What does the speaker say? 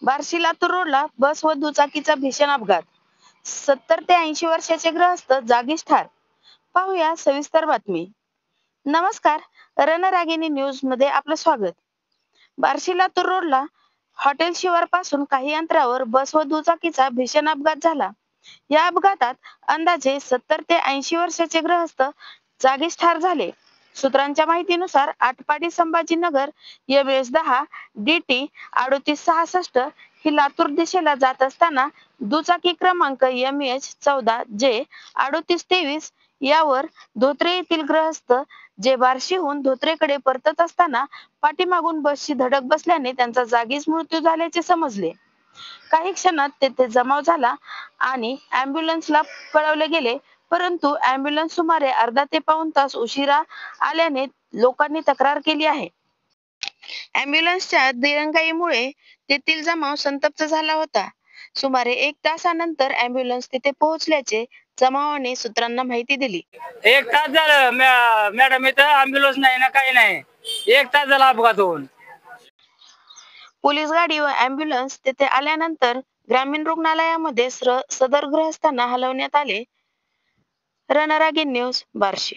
बार्शी लातूर रोडला बस व दुचाकीचा भीषण अपघात. 70 ते 80 वर्षाचे गृहस्थ जागीच ठार. पाहूया सविस्तर बातमी. नमस्कार, रणरागिणी न्यूज मध्ये आपलं स्वागत. बार्शी लातूर रोडला हॉटेल शिवारपासून काही अंतरावर बस व दुचाकीचा भीषण अपघात झाला. या अपघातात अंदाजे 70 ते 80 वर्षाचे गृहस्थ जागीच ठार झाले. सूत्रांच्या माहितीनुसार आटपाडी संभाजीनगर MS10 DT 3866 ही लातूर दिशेला जात असताना दुचाकी क्रमांक MH14J 3823 यावर धोत्रे येथील गृहस्थ जे बार्शीहून धोत्रेकडे परतत असताना पाठीमागून बसची धडक बसल्याने त्यांचा जागीच मृत्यू झाल्याचे समजले. काही क्षणात तेथे जमाव झाला आणि अँब्युलन्सला कळवले गेले, परंतु अँब्युलन्स सुमारे अर्धा ते पाऊण तास उशिरा आल्याने लोकांनी तक्रार केली आहे. अँब्युलन्सच्या दिरंगाईमुळे तेथील जमाव संतप्त झाला होता. सुमारे 1 तासानंतर अँब्युलन्स तिथे पोहोचल्याचे जमावाने सूत्रांना माहिती दिली. 1 तास झालं मॅडम, इथं अँब्युलन्स नाही ना, काही नाही. 1 तास झाला अपघात होऊन. पोलीस गाडी व अँब्युलन्स तेथे आल्यानंतर ग्रामीण रुग्णालयामध्ये सदर गृहस्थांना हलवण्यात आले. रणरागिणी न्यूज, बार्शी.